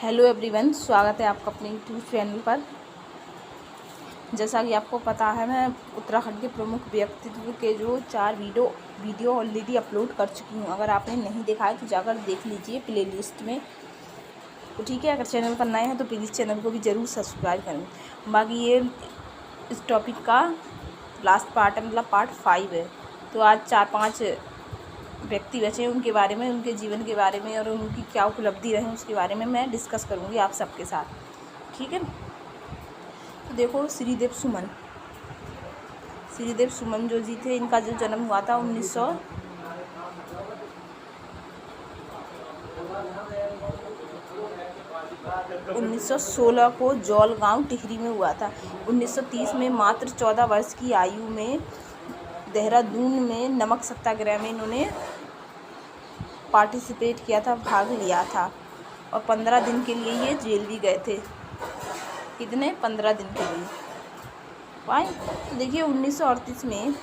Hello everyone, स्वागत है आपका अपने यूट्यूब चैनल पर। जैसा कि आपको पता है, मैं उत्तराखंड के प्रमुख व्यक्तित्व के जो 4 वीडियो ऑलरेडी अपलोड कर चुकी हूँ। अगर आपने नहीं देखा है तो जाकर देख लीजिए प्लेलिस्ट में, तो ठीक है। अगर चैनल पर नए हैं तो प्लीज़ चैनल को भी ज़रूर सब्सक्राइब करें। बाकी ये इस टॉपिक का लास्ट पार्ट है, मतलब पार्ट 5 है। तो आज 4-5 व्यक्ति बचे हैं, उनके बारे में, उनके जीवन के बारे में और उनकी क्या उपलब्धि रहे उसके बारे में मैं डिस्कस करूँगी आप सबके साथ, ठीक है। तो देखो, श्रीदेव सुमन जो जी थे, इनका जो जन्म हुआ था 1916 को जौलगांव टिहरी में हुआ था। 1930 में मात्र 14 वर्ष की आयु में देहरादून में नमक सत्याग्रह में इन्होंने पार्टिसिपेट किया था, भाग लिया था। और 15 दिन के लिए ये जेल भी गए थे। कितने? 15 दिन के लिए। वाई तो देखिए, 1938 में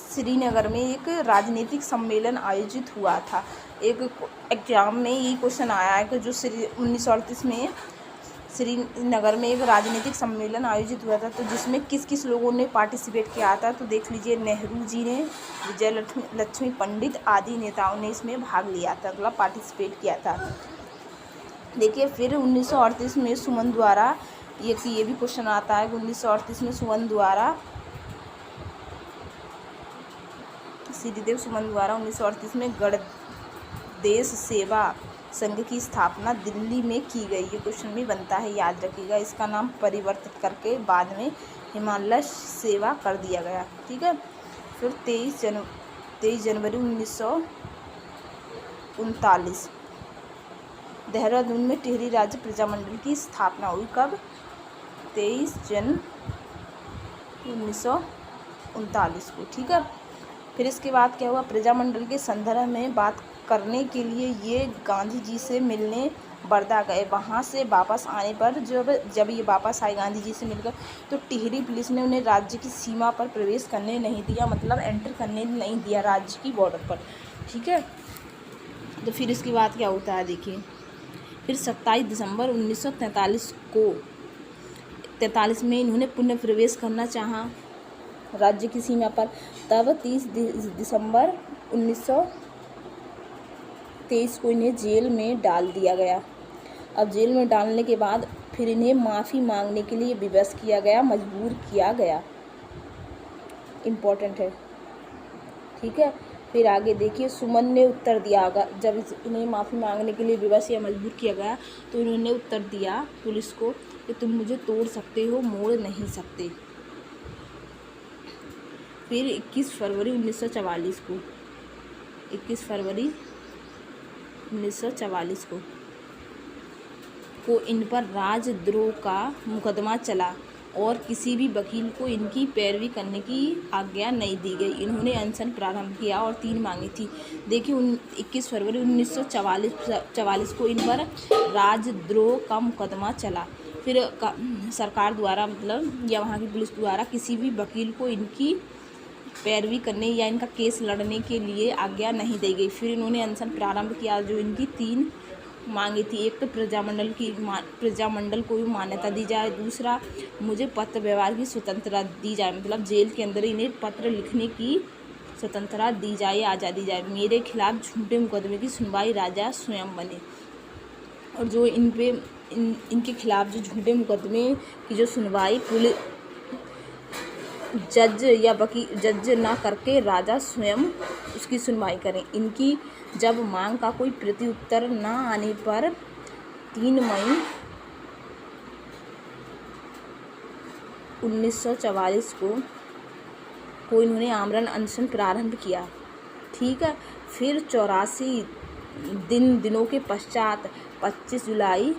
श्रीनगर में एक राजनीतिक सम्मेलन आयोजित हुआ था। एक एग्जाम में ये क्वेश्चन आया है कि जो 1938 में श्रीनगर में एक राजनीतिक सम्मेलन आयोजित हुआ था, तो जिसमें किस किस लोगों ने पार्टिसिपेट किया था। तो देख लीजिए, नेहरू जी ने, विजय लक्ष्मी पंडित आदि नेताओं ने इसमें भाग लिया था, मतलब पार्टिसिपेट किया था। देखिए, फिर 1938 में सुमन द्वारा ये भी क्वेश्चन आता है कि 1938 में श्रीदेव सुमन द्वारा 1938 में गणदेश सेवा संघ की स्थापना दिल्ली में की गई। ये क्वेश्चन भी बनता है, याद रखिएगा। इसका नाम परिवर्तित करके बाद में हिमालय सेवा कर दिया गया, ठीक है। फिर 23 जनवरी 1939 देहरादून में टिहरी राज्य प्रजामंडल की स्थापना हुई। कब? 23 जनवरी 1939 को, ठीक है। फिर इसके बाद क्या हुआ? प्रजामंडल के संदर्भ में बात करने के लिए ये गांधी जी से मिलने वर्धा गए। वहाँ से वापस आने पर जब ये वापस आए गांधी जी से मिलकर, तो टिहरी पुलिस ने उन्हें राज्य की सीमा पर प्रवेश करने नहीं दिया, मतलब एंटर करने नहीं दिया राज्य की बॉर्डर पर, ठीक है। तो फिर इसके बाद क्या होता है, देखिए। फिर 27 दिसंबर 1943 में इन्होंने पुनः प्रवेश करना चाहा राज्य की सीमा पर। तब 30 दिसंबर 1923 को इन्हें जेल में डाल दिया गया। अब जेल में डालने के बाद फिर इन्हें माफ़ी मांगने के लिए विवश किया गया, मजबूर किया गया। इम्पोर्टेंट है, ठीक है। फिर आगे देखिए, सुमन ने उत्तर दिया। जब इन्हें माफ़ी मांगने के लिए विवश या मजबूर किया गया, तो इन्होंने उत्तर दिया पुलिस को कि तुम मुझे तोड़ सकते हो, मोड़ नहीं सकते। फिर 21 फरवरी 1944 को इन पर राजद्रोह का मुकदमा चला और किसी भी वकील को इनकी पैरवी करने की आज्ञा नहीं दी गई। इन्होंने अनशन प्रारंभ किया और 3 मांगी थी। देखिए, 21 फरवरी 1944 को इन पर राजद्रोह का मुकदमा चला। फिर सरकार द्वारा, मतलब या वहाँ की पुलिस द्वारा, किसी भी वकील को इनकी पैरवी करने या इनका केस लड़ने के लिए आज्ञा नहीं दी गई। फिर इन्होंने अनशन प्रारंभ किया, जो इनकी 3 मांगी थी। एक तो प्रजामंडल को भी मान्यता दी जाए, दूसरा मुझे पत्र व्यवहार की स्वतंत्रता दी जाए, मतलब जेल के अंदर इन्हें पत्र लिखने की स्वतंत्रता दी जाए, आज़ादी जाए। मेरे खिलाफ झूठे मुकदमे की सुनवाई राजा स्वयं बने। और जो इनके खिलाफ जो झूठे मुकदमे की जो सुनवाई जज ना करके राजा स्वयं उसकी सुनवाई करें। इनकी जब मांग का कोई प्रत्युत्तर न आने पर 3 मई 1944 को इन्होंने आमरण अनशन प्रारंभ किया, ठीक है। फिर 84 दिनों के पश्चात 25 जुलाई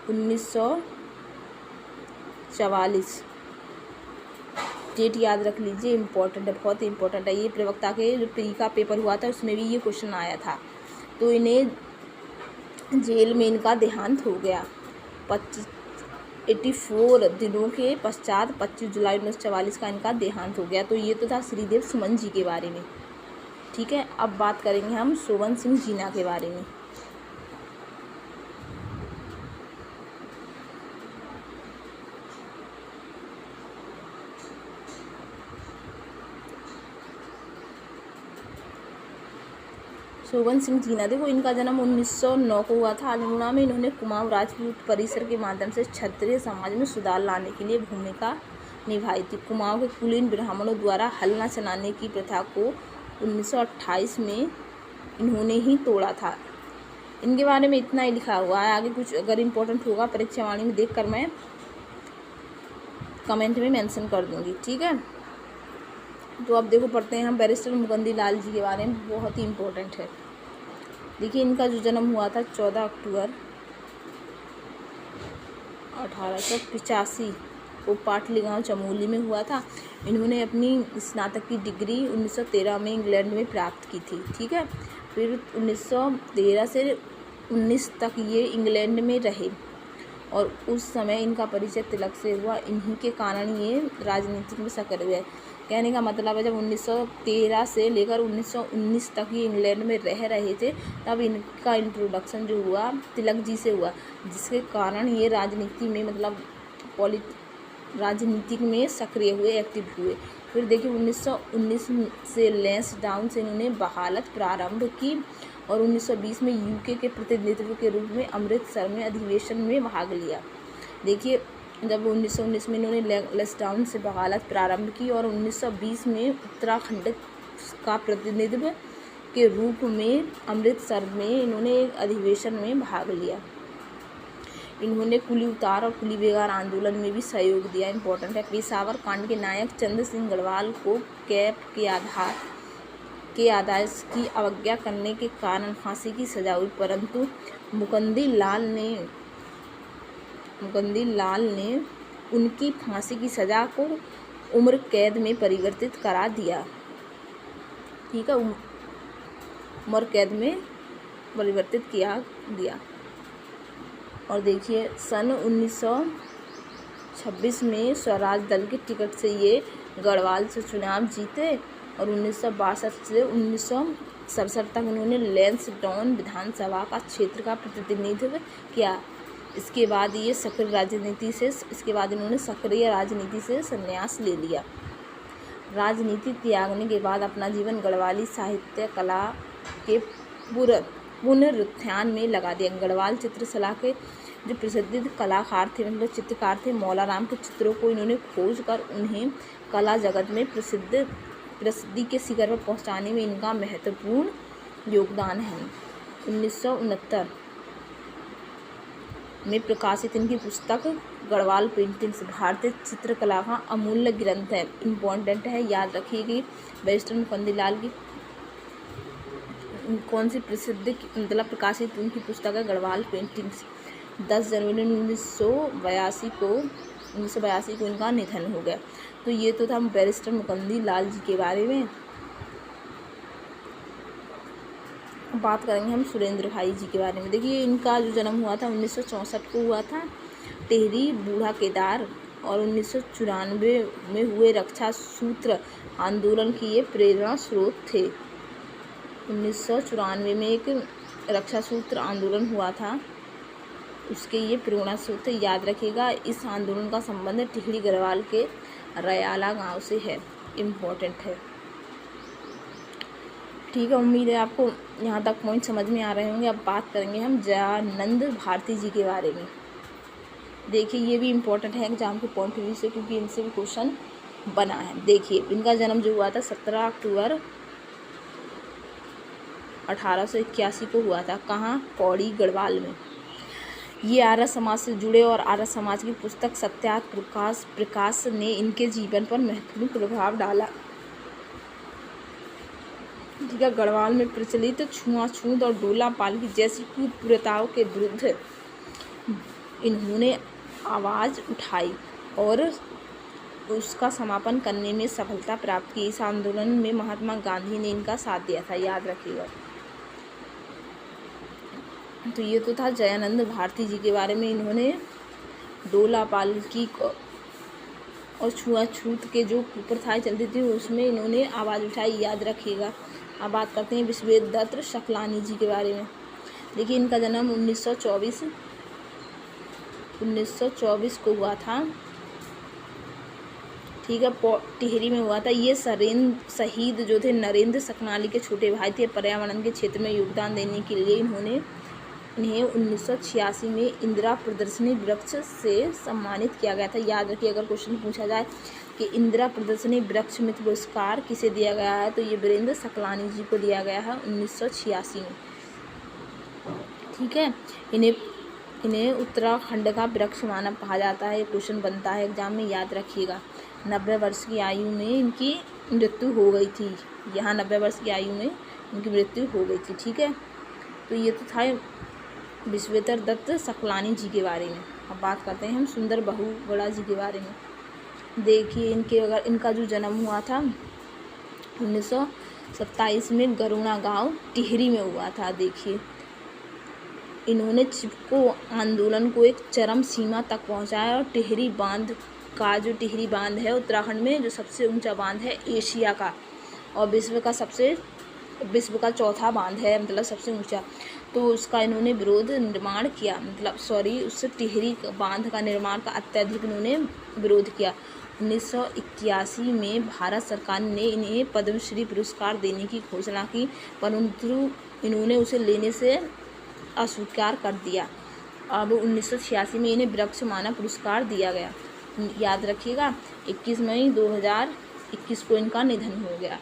1944, डेट याद रख लीजिए, इम्पोर्टेंट है, बहुत इम्पोर्टेंट है। ये प्रवक्ता के जो प्री का पेपर हुआ था उसमें भी ये क्वेश्चन आया था। तो इन्हें जेल में इनका देहांत हो गया। 84 दिनों के पश्चात 25 जुलाई 1944 का इनका देहांत हो गया। तो ये तो था श्रीदेव सुमन जी के बारे में, ठीक है। अब बात करेंगे हम शोभन सिंह जीना के बारे में। शोभन सिंह जीना, देखो इनका जन्म 1909 को हुआ था अल्मोड़ा में। इन्होंने कुमाऊं राजपूत परिसर के माध्यम से क्षत्रिय समाज में सुधार लाने के लिए भूमिका निभाई थी। कुमाऊं के कुलीन ब्राह्मणों द्वारा हल न चलाने की प्रथा को 1928 में इन्होंने ही तोड़ा था। इनके बारे में इतना ही लिखा हुआ है, आगे कुछ अगर इम्पोर्टेंट होगा परीक्षा वाणी में देखकर मैं कमेंट में मेंशन कर दूंगी, ठीक है। तो अब देखो पढ़ते हैं हम बैरिस्टर मुकुंदी लाल जी के बारे में, बहुत ही इम्पोर्टेंट है। देखिए इनका जो जन्म हुआ था 14 अक्टूबर 1885 को पाटली गांव चमोली में हुआ था। इन्होंने अपनी स्नातक की डिग्री 1913 में इंग्लैंड में प्राप्त की थी, ठीक है। फिर 1913 से 19 तक ये इंग्लैंड में रहे और उस समय इनका परिचय तिलक से हुआ। इन्हीं के कारण ये राजनीति में सक्रिय हुए। कहने का मतलब है जब 1913 से लेकर 1919 तक ये इंग्लैंड में रह रहे थे, तब इनका इंट्रोडक्शन जो हुआ तिलक जी से हुआ, जिसके कारण ये राजनीति में मतलब राजनीतिक में सक्रिय हुए, एक्टिव हुए। फिर देखिए 1919 से लैंसडाउन से इन्होंने बहालत प्रारंभ की और 1920 में यूके के प्रतिनिधित्व के रूप में अमृतसर में अधिवेशन में भाग लिया। देखिए जब 1919 में इन्होंने लैंसडाउन से बगावत प्रारंभ की और 1920 में उत्तराखंड का प्रतिनिधित्व के रूप में अमृतसर में इन्होंने एक अधिवेशन में भाग लिया। इन्होंने कुली उतार और कुली बेगार आंदोलन में भी सहयोग दिया, इम्पोर्टेंट है। पेशावर कांड के नायक चंद्र सिंह गढ़वाल को कैप के आदेश की अवज्ञा करने के कारण फांसी की सजा हुई, परंतु मुकुंदी लाल ने उनकी फांसी की सज़ा को उम्र कैद में परिवर्तित करा दिया, ठीक है। उम्र कैद में परिवर्तित किया दिया। और देखिए सन 1926 में स्वराज दल के टिकट से ये गढ़वाल से चुनाव जीते और 1962 से 1967 तक उन्होंने लैंसडाउन विधानसभा का क्षेत्र का प्रतिनिधित्व किया। इसके बाद इन्होंने सक्रिय राजनीति से संन्यास ले लिया। राजनीति त्यागने के बाद अपना जीवन गढ़वाली साहित्य कला के पुनरुत्थान में लगा दिया। गढ़वाल चित्रकला के जो प्रसिद्ध कलाकार थे, मतलब चित्रकार थे, मौलाराम के चित्रों को इन्होंने खोज कर उन्हें कला जगत में प्रसिद्धि के शिखर पर पहुंचाने में इनका महत्वपूर्ण योगदान है। 1969 में प्रकाशित इनकी पुस्तक गढ़वाल पेंटिंग्स भारतीय चित्रकला का अमूल्य ग्रंथ है, इम्पोर्टेंट है, याद रखिए कि बैरिस्टर मुकुंदी लाल की कौन सी प्रसिद्ध मतलब प्रकाशित उनकी पुस्तक है गढ़वाल पेंटिंग्स। 10 जनवरी 1982 को इनका निधन हो गया। तो ये तो था बैरिस्टर मुकुंदी लाल जी के बारे में। बात करेंगे हम सुरेंद्र भाई जी के बारे में। देखिए इनका जो जन्म हुआ था 1964 को हुआ था टेहरी बूढ़ा केदार और 1994 में हुए रक्षा सूत्र आंदोलन की ये प्रेरणा स्रोत थे। 1994 में एक रक्षा सूत्र आंदोलन हुआ था, उसके ये प्रेरणा स्रोत थे, याद रखिएगा। इस आंदोलन का संबंध टिहरी गढ़वाल के रयाला गांव से है, इम्पोर्टेंट है, ठीक है। उम्मीद है आपको यहाँ तक पॉइंट समझ में आ रहे होंगे। अब बात करेंगे हम जयानंद भारती जी के बारे में। देखिए ये भी इम्पोर्टेंट है एग्जाम के पॉइंट ऑफ व्यू से, क्योंकि इनसे भी क्वेश्चन बना है। देखिए इनका जन्म जो हुआ था 17 अक्टूबर 1881 को हुआ था। कहाँ? पौड़ी गढ़वाल में। ये आर्य समाज से जुड़े और आर्य समाज की पुस्तक सत्यार्थ प्रकाश ने इनके जीवन पर महत्वपूर्ण प्रभाव डाला, ठीक है। गढ़वाल में प्रचलित छुआछूत और डोला पालकी जैसी कुप्रथाओं के विरुद्ध इन्होंने आवाज़ उठाई और उसका समापन करने में सफलता प्राप्त की। इस आंदोलन में महात्मा गांधी ने इनका साथ दिया था, याद रखिएगा। तो ये तो था जयानंद भारती जी के बारे में। इन्होंने डोला पालकी और छुआछूत के जो कुप्रथाएं चलती थी उसमें इन्होंने आवाज़ उठाई, याद रखिएगा। अब बात करते हैं विश्वेश्वर सकलानी जी के बारे में। देखिए इनका जन्म 1924 को हुआ था, ठीक है, टिहरी में हुआ था। ये शहीद जो थे नरेंद्र सकलानी के छोटे भाई थे। पर्यावरण के क्षेत्र में योगदान देने के लिए इन्हें 1986 में इंदिरा प्रदर्शनी वृक्ष से सम्मानित किया गया था। याद रखिए, अगर क्वेश्चन पूछा जाए कि इंदिरा प्रदर्शनी वृक्ष मित्र पुरस्कार किसे दिया गया है, तो ये वीरेंद्र सकलानी जी को दिया गया है 1986 में, ठीक है। इन्हें उत्तराखंड का वृक्ष मानव कहा जाता है। क्वेश्चन बनता है एग्जाम में, याद रखिएगा। 90 वर्ष की आयु में इनकी मृत्यु हो गई थी। यहाँ 90 वर्ष की आयु में इनकी मृत्यु हो गई थी, ठीक है। तो ये तो था विश्वेश्वर दत्त सकलानी जी के बारे में। अब बात करते हैं हम सुंदर बहुगुणा जी के बारे में। देखिए इनका जो जन्म हुआ था 1927 में गरुणा गांव टिहरी में हुआ था। देखिए इन्होंने चिपको आंदोलन को एक चरम सीमा तक पहुंचाया और टिहरी बांध है उत्तराखंड में जो सबसे ऊंचा बांध है एशिया का, और विश्व का चौथा बांध है, मतलब सबसे ऊंचा। तो उसका इन्होंने निर्माण किया, उससे टिहरी बांध का निर्माण का अत्यधिक इन्होंने विरोध किया। 1981 में भारत सरकार ने इन्हें पद्मश्री पुरस्कार देने की घोषणा की, परंतु इन्होंने उसे लेने से अस्वीकार कर दिया। अब 1986 में इन्हें वृक्ष मानव पुरस्कार दिया गया। याद रखिएगा 21 मई 2021 को इनका निधन हो गया।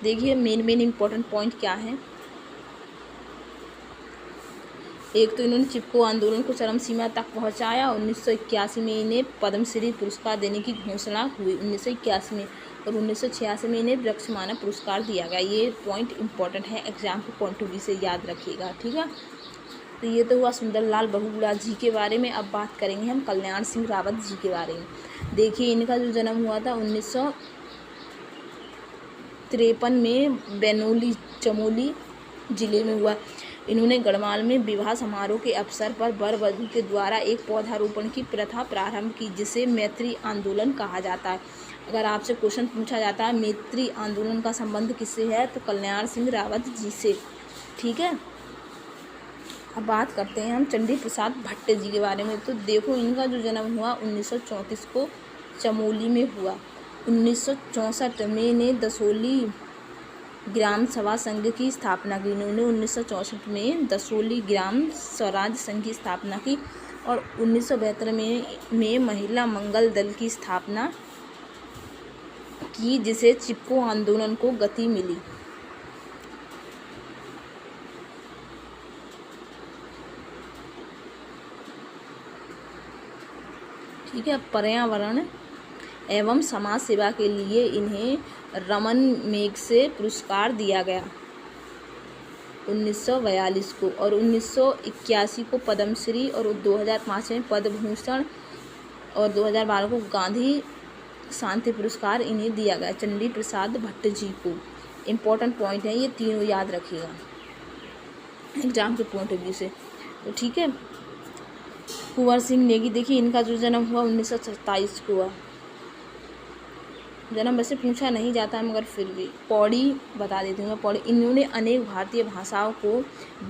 देखिए मेन इम्पोर्टेंट पॉइंट क्या है। एक तो इन्होंने चिपको आंदोलन को चरम सीमा तक पहुंचाया। 1981 में इन्हें पद्मश्री पुरस्कार देने की घोषणा हुई 1981 में, और 1986 में इन्हें वृक्ष मानव पुरस्कार दिया गया। ये पॉइंट इम्पोर्टेंट है, एग्जाम के पॉइंट ऑफ व्यू से याद रखिएगा, ठीक है। तो ये तो हुआ सुंदरलाल बहुगुणा जी के बारे में। अब बात करेंगे हम कल्याण सिंह रावत जी के बारे में। देखिए इनका जो जन्म हुआ था 1953 में बैनोली चमोली जिले में हुआ। इन्होंने गढ़वाल में विवाह समारोह के अवसर पर वर वधू के द्वारा एक पौधारोपण की प्रथा प्रारंभ की, जिसे मैत्री आंदोलन कहा जाता है। अगर आपसे क्वेश्चन पूछा जाता है मैत्री आंदोलन का संबंध किससे है, तो कल्याण सिंह रावत जी से, ठीक है। अब बात करते हैं हम चंडी प्रसाद भट्ट जी के बारे में। तो देखो इनका जो जन्म हुआ 1934 को चमोली में हुआ। 1964 में इन्हें दसोली ग्राम सभा संघ की स्थापना की। इन्होंने 1964 में दसोली ग्राम स्वराज संघ की स्थापना की, और 1972 में महिला मंगल दल की स्थापना की, जिसे चिपको आंदोलन को गति मिली। ठीक है। पर्यावरण एवं समाज सेवा के लिए इन्हें रमन मैगसेसे पुरस्कार दिया गया 1942 को, और 1981 को पद्मश्री, और 2005 में पद्म भूषण, और 2012 को गांधी शांति पुरस्कार इन्हें दिया गया, चंडी प्रसाद भट्ट जी को। इम्पोर्टेंट पॉइंट है ये तीनों, याद रखिएगा एग्जाम के पॉइंट ऑफ व्यू से, तो ठीक है। कुंवर सिंह नेगी, देखिए इनका जो जन्म हुआ 1927 को हुआ। जन्म वैसे पूछा नहीं जाता है, मगर फिर भी पौड़ी बता देती हूँ मैं। पौड़ी इन्होंने अनेक भारतीय भाषाओं को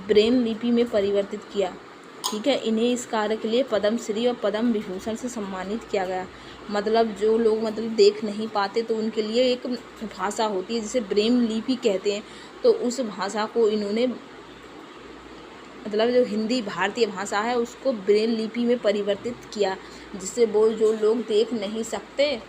ब्रेन लिपि में परिवर्तित किया, ठीक है। इन्हें इस कार्य के लिए पद्मश्री और पद्म विभूषण से सम्मानित किया गया। मतलब जो लोग देख नहीं पाते, तो उनके लिए एक भाषा होती है जिसे ब्रेन लिपि कहते हैं, तो उस भाषा को इन्होंने जो हिंदी भारतीय भाषा है उसको ब्रेन लिपि में परिवर्तित किया, जिससे वो जो लोग देख नहीं सकते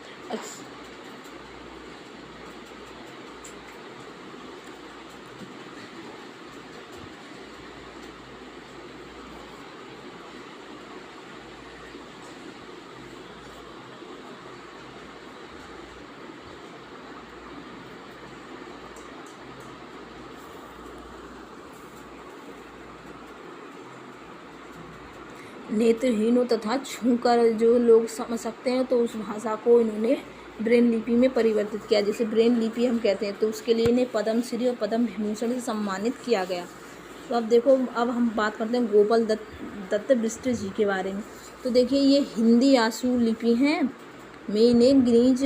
नेत्रहीनों तथा छूकर जो लोग समझ सकते हैं, तो उस भाषा को इन्होंने ब्रेन लिपि में परिवर्तित किया, जैसे ब्रेन लिपि हम कहते हैं, तो उसके लिए इन्हें पद्मश्री और पद्म विभूषण से सम्मानित किया गया। तो अब देखो, अब हम बात करते हैं गोपाल दत्त बिष्ट जी के बारे में। तो देखिए ये हिंदी आशु लिपि हैं में इन्हें ग्रीज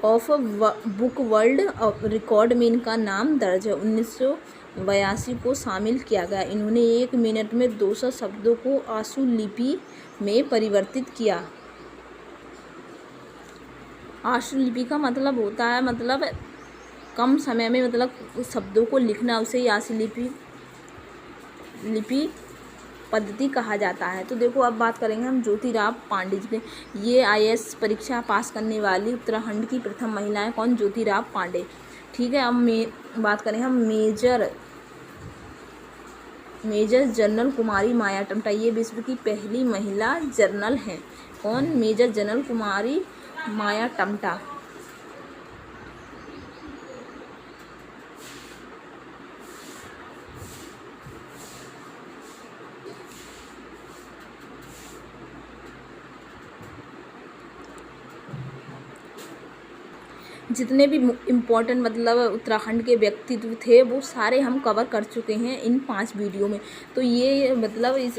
ऑफ बुक वर्ल्ड रिकॉर्ड में इनका नाम दर्ज है। 1982 को शामिल किया गया। इन्होंने 1 मिनट में 200 शब्दों को आशु लिपि में परिवर्तित किया। आशु लिपि का मतलब होता है मतलब कम समय में मतलब शब्दों को लिखना, उसे ही आशु लिपि पद्धति कहा जाता है। तो देखो अब बात करेंगे हम ज्योतिराव पांडे जी पे। ये IAS परीक्षा पास करने वाली उत्तराखंड की प्रथम महिला है। कौन? ज्योतिराव पांडे। ठीक है, अब बात करें हम मेजर जनरल कुमारी माया टम्टा। ये विश्व की पहली महिला जनरल हैं। कौन? मेजर जनरल कुमारी माया टम्टा। जितने भी इम्पोर्टेंट मतलब उत्तराखंड के व्यक्तित्व थे वो सारे हम कवर कर चुके हैं इन 5 वीडियो में। तो ये मतलब इस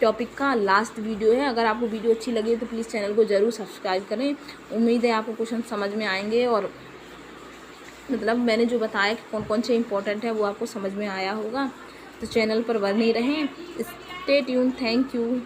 टॉपिक का लास्ट वीडियो है। अगर आपको वीडियो अच्छी लगी तो प्लीज़ चैनल को ज़रूर सब्सक्राइब करें। उम्मीद है आपको क्वेश्चन समझ में आएंगे और मतलब मैंने जो बताया कि कौन कौन से इम्पोर्टेंट है वो आपको समझ में आया होगा। तो चैनल पर बने रहें। Stay tune. Thank you.